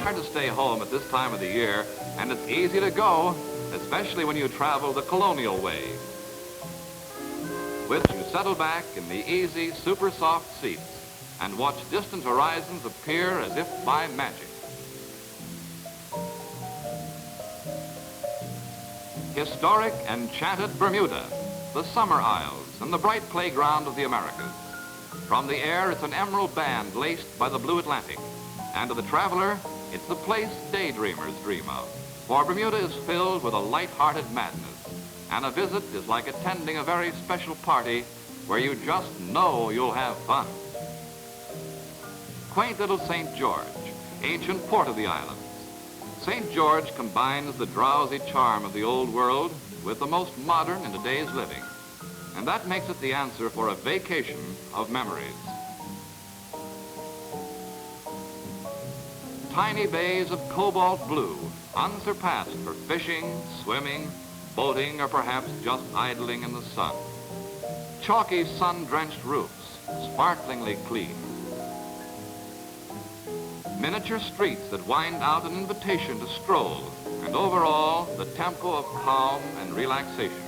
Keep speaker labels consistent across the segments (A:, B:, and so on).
A: Hard to stay home at this time of the year, and it's easy to go, especially when you travel the Colonial way, which you settle back in the easy, super soft seats and watch distant horizons appear as if by magic. Historic, enchanted Bermuda, the summer isles and the bright playground of the Americas. From the air, it's an emerald band laced by the blue Atlantic, and to the traveler, it's the place daydreamers dream of. For Bermuda is filled with a light-hearted madness, and a visit is like attending a very special party where you just know you'll have fun. Quaint little St. George, ancient port of the islands. St. George combines the drowsy charm of the old world with the most modern in today's living, and that makes it the answer for a vacation of memories. Tiny bays of cobalt blue, unsurpassed for fishing, swimming, boating, or perhaps just idling in the sun. Chalky sun-drenched roofs, sparklingly clean. Miniature streets that wind out an invitation to stroll, and overall, the tempo of calm and relaxation.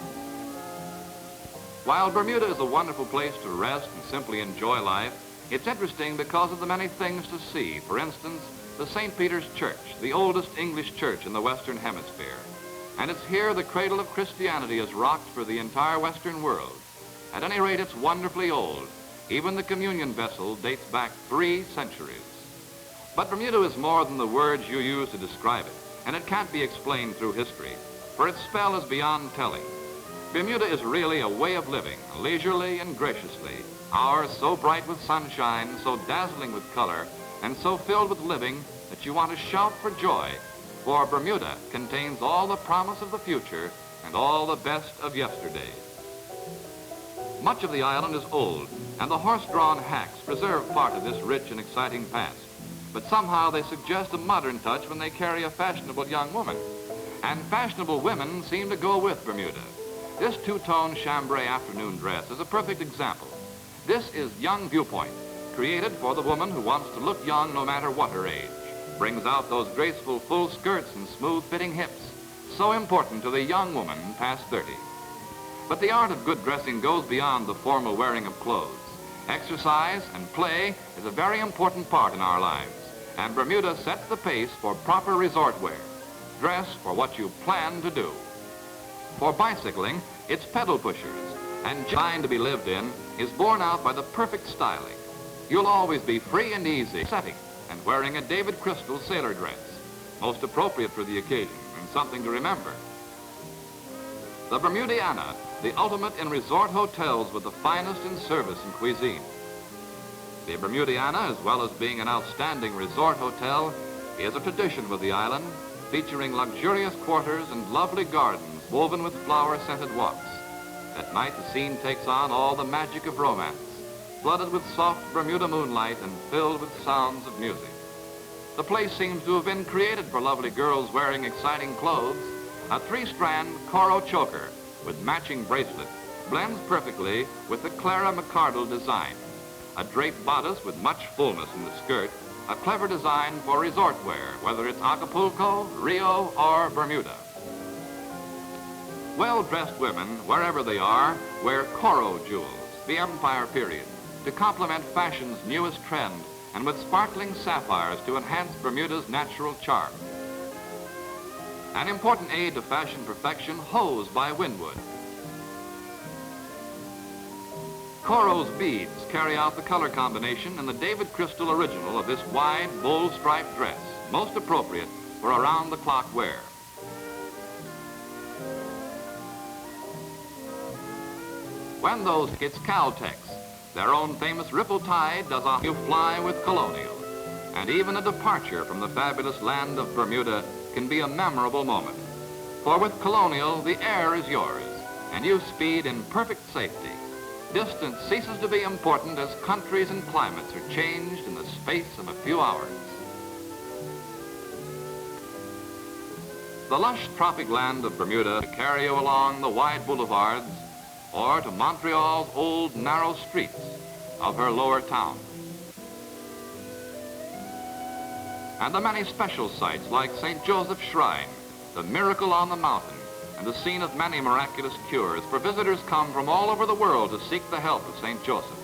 A: While Bermuda is a wonderful place to rest and simply enjoy life, it's interesting because of the many things to see. For instance, the St. Peter's Church, the oldest English church in the Western Hemisphere. And it's here the cradle of Christianity is rocked for the entire Western world. At any rate, it's wonderfully old. Even the communion vessel dates back 3 centuries. But Bermuda is more than the words you use to describe it, and it can't be explained through history, for its spell is beyond telling. Bermuda is really a way of living, leisurely and graciously, ours so bright with sunshine, so dazzling with color, and so filled with living that you want to shout for joy, for Bermuda contains all the promise of the future and all the best of yesterday. Much of the island is old, and the horse-drawn hacks preserve part of this rich and exciting past. But somehow they suggest a modern touch when they carry a fashionable young woman. And fashionable women seem to go with Bermuda. This two-tone chambray afternoon dress is a perfect example. This is Young Viewpoint, created for the woman who wants to look young no matter what her age. Brings out those graceful full skirts and smooth-fitting hips, so important to the young woman past 30. But the art of good dressing goes beyond the formal wearing of clothes. Exercise and play is a very important part in our lives, and Bermuda sets the pace for proper resort wear. Dress for what you plan to do. For bicycling, it's pedal pushers, and designed to be lived in is borne out by the perfect styling. You'll always be free and easy setting and wearing a David Crystal sailor dress, most appropriate for the occasion and something to remember. The Bermudiana, the ultimate in resort hotels with the finest in service and cuisine. The Bermudiana, as well as being an outstanding resort hotel, is a tradition with the island, featuring luxurious quarters and lovely gardens woven with flower-scented walks. At night, the scene takes on all the magic of romance, flooded with soft Bermuda moonlight and filled with sounds of music. The place seems to have been created for lovely girls wearing exciting clothes. A 3-strand Co.Ro choker with matching bracelet blends perfectly with the Clara McArdle design. A drape bodice with much fullness in the skirt, a clever design for resort wear, whether it's Acapulco, Rio, or Bermuda. Well-dressed women, wherever they are, wear Co.Ro Jewels, the Empire period, to complement fashion's newest trend, and with sparkling sapphires to enhance Bermuda's natural charm. An important aid to fashion perfection, hose by Winwood. Co.Ro's beads carry out the color combination in the David Crystal original of this wide, bold striped dress, most appropriate for around-the-clock wear. When those it's Caltex, their own famous ripple tide does you fly with Colonial. And even a departure from the fabulous land of Bermuda can be a memorable moment. For with Colonial, the air is yours, and you speed in perfect safety. Distance ceases to be important as countries and climates are changed in the space of a few hours. The lush tropic land of Bermuda carry you along the wide boulevards or to Montreal's old narrow streets of her lower town. And the many special sites like St. Joseph's Shrine, the Miracle on the Mountain, and the scene of many miraculous cures, for visitors come from all over the world to seek the help of St. Joseph.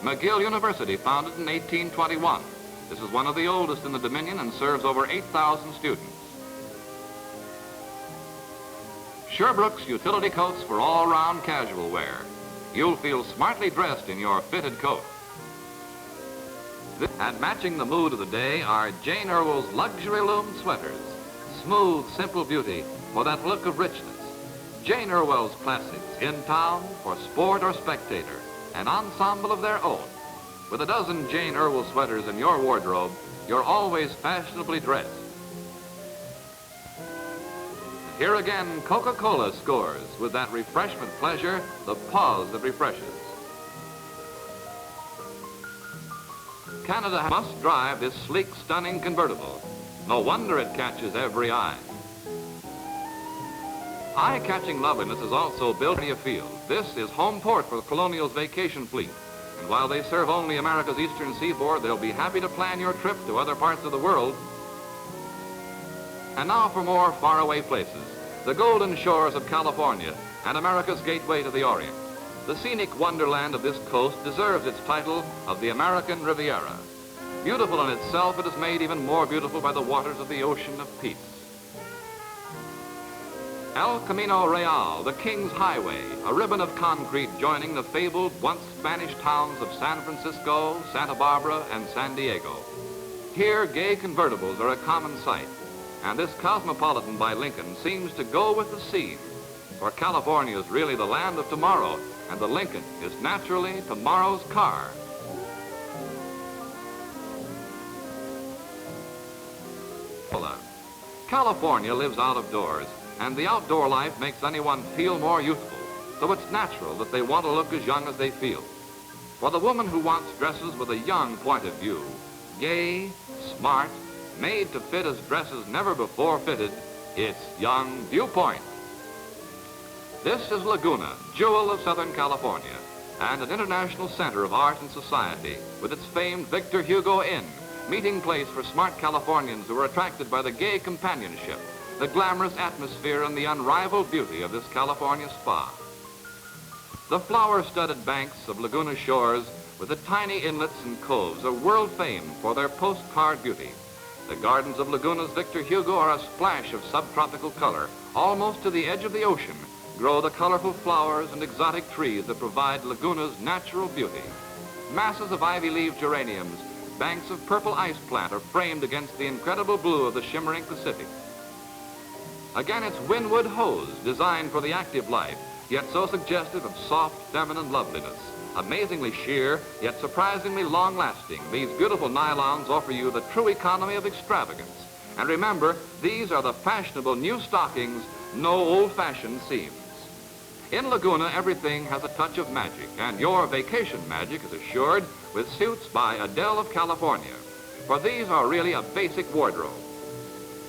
A: McGill University, founded in 1821. This is one of the oldest in the Dominion and serves over 8,000 students. Sher Brook's utility coats for all-round casual wear. You'll feel smartly dressed in your fitted coat. And matching the mood of the day are Jane Irwell's luxury loom sweaters. Smooth, simple beauty for that look of richness. Jane Irwell's classics, in town, for sport or spectator, an ensemble of their own. With a dozen Jane Irwell sweaters in your wardrobe, you're always fashionably dressed. Here again, Coca-Cola scores with that refreshment pleasure, the pause that refreshes. Canada must drive this sleek, stunning convertible. No wonder it catches every eye. Eye-catching loveliness is also built in a field. This is home port for Colonial's vacation fleet. And while they serve only America's eastern seaboard, they'll be happy to plan your trip to other parts of the world. And now for more faraway places. The golden shores of California and America's gateway to the Orient. The scenic wonderland of this coast deserves its title of the American Riviera. Beautiful in itself, it is made even more beautiful by the waters of the ocean of peace. El Camino Real, the King's Highway, a ribbon of concrete joining the fabled once Spanish towns of San Francisco, Santa Barbara, and San Diego. Here, gay convertibles are a common sight, and this Cosmopolitan by Lincoln seems to go with the scene, for California is really the land of tomorrow, and the Lincoln is naturally tomorrow's car. California lives out of doors, and the outdoor life makes anyone feel more youthful, so it's natural that they want to look as young as they feel. For the woman who wants dresses with a young point of view, gay, smart, made to fit as dresses never before fitted, it's Young Viewpoint. This is Laguna, jewel of Southern California, and an international center of art and society with its famed Victor Hugo Inn, meeting place for smart Californians who are attracted by the gay companionship, the glamorous atmosphere, and the unrivaled beauty of this California spa. The flower-studded banks of Laguna shores with the tiny inlets and coves are world famed for their postcard beauty. The gardens of Laguna's Victor Hugo are a splash of subtropical color. Almost to the edge of the ocean grow the colorful flowers and exotic trees that provide Laguna's natural beauty. Masses of ivy-leaved geraniums, banks of purple ice plant are framed against the incredible blue of the shimmering Pacific. Again, it's Wynwood hose, designed for the active life, yet so suggestive of soft, feminine loveliness. Amazingly sheer, yet surprisingly long-lasting, these beautiful nylons offer you the true economy of extravagance. And remember, these are the fashionable new stockings, no old-fashioned seams. In Laguna, everything has a touch of magic, and your vacation magic is assured with suits by Adele of California. For these are really a basic wardrobe.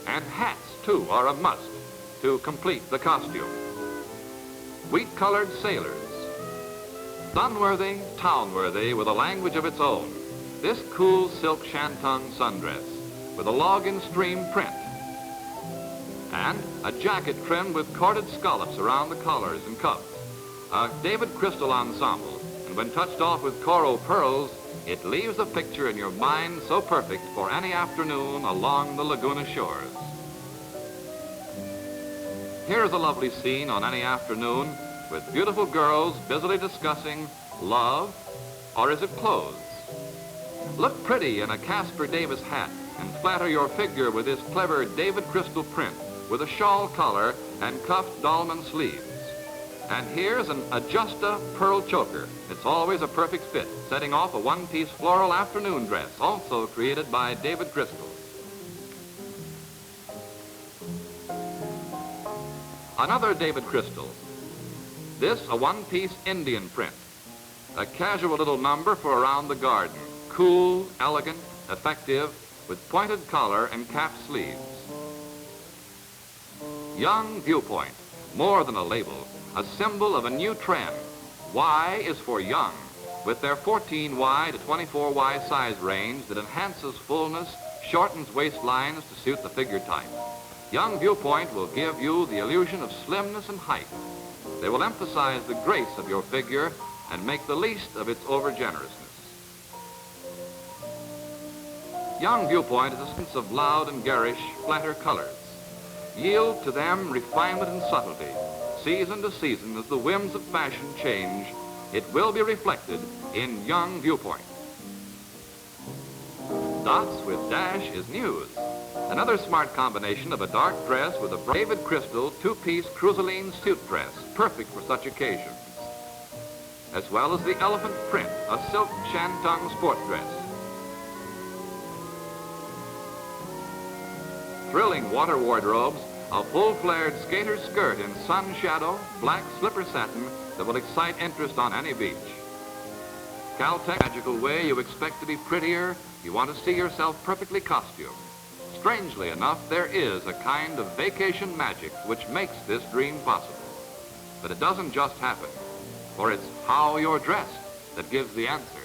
A: And hats, too, are a must to complete the costume. Wheat-colored sailors. Sunworthy, town-worthy, with a language of its own. This cool silk shantung sundress with a log-in stream print. And a jacket trimmed with corded scallops around the collars and cuffs. A David crystal ensemble, and when touched off with Co.Ro pearls, it leaves a picture in your mind so perfect for any afternoon along the Laguna shores. Here's a lovely scene on any afternoon with beautiful girls busily discussing love, or is it clothes? Look pretty in a Casper Davis hat and flatter your figure with this clever David crystal print with a shawl collar and cuffed dolman sleeves. And here's an Adjusta pearl choker. It's always a perfect fit, setting off a one-piece floral afternoon dress, also created by David Crystal. Another David crystal. This a one-piece Indian print. A casual little number for around the garden. Cool, elegant, effective, with pointed collar and cap sleeves. Young Viewpoint, more than a label, a symbol of a new trend. Y is for young, with their 14Y to 24Y size range that enhances fullness, shortens waistlines to suit the figure type. Young Viewpoint will give you the illusion of slimness and height. They will emphasize the grace of your figure and make the least of its overgenerousness. Young Viewpoint is a sense of loud and garish, flatter colors. Yield to them refinement and subtlety. Season to season, as the whims of fashion change, it will be reflected in Young Viewpoint. Dots with dash is news. Another smart combination of a dark dress with a David crystal two-piece crystalline suit dress, perfect for such occasions. As well as the elephant print, a silk shantung sport dress. Thrilling water wardrobes, a full-flared skater skirt in sun shadow, black slipper satin that will excite interest on any beach. Caltech magical way you expect to be prettier, you want to see yourself perfectly costumed. Strangely enough, there is a kind of vacation magic which makes this dream possible. But it doesn't just happen, for it's how you're dressed that gives the answer.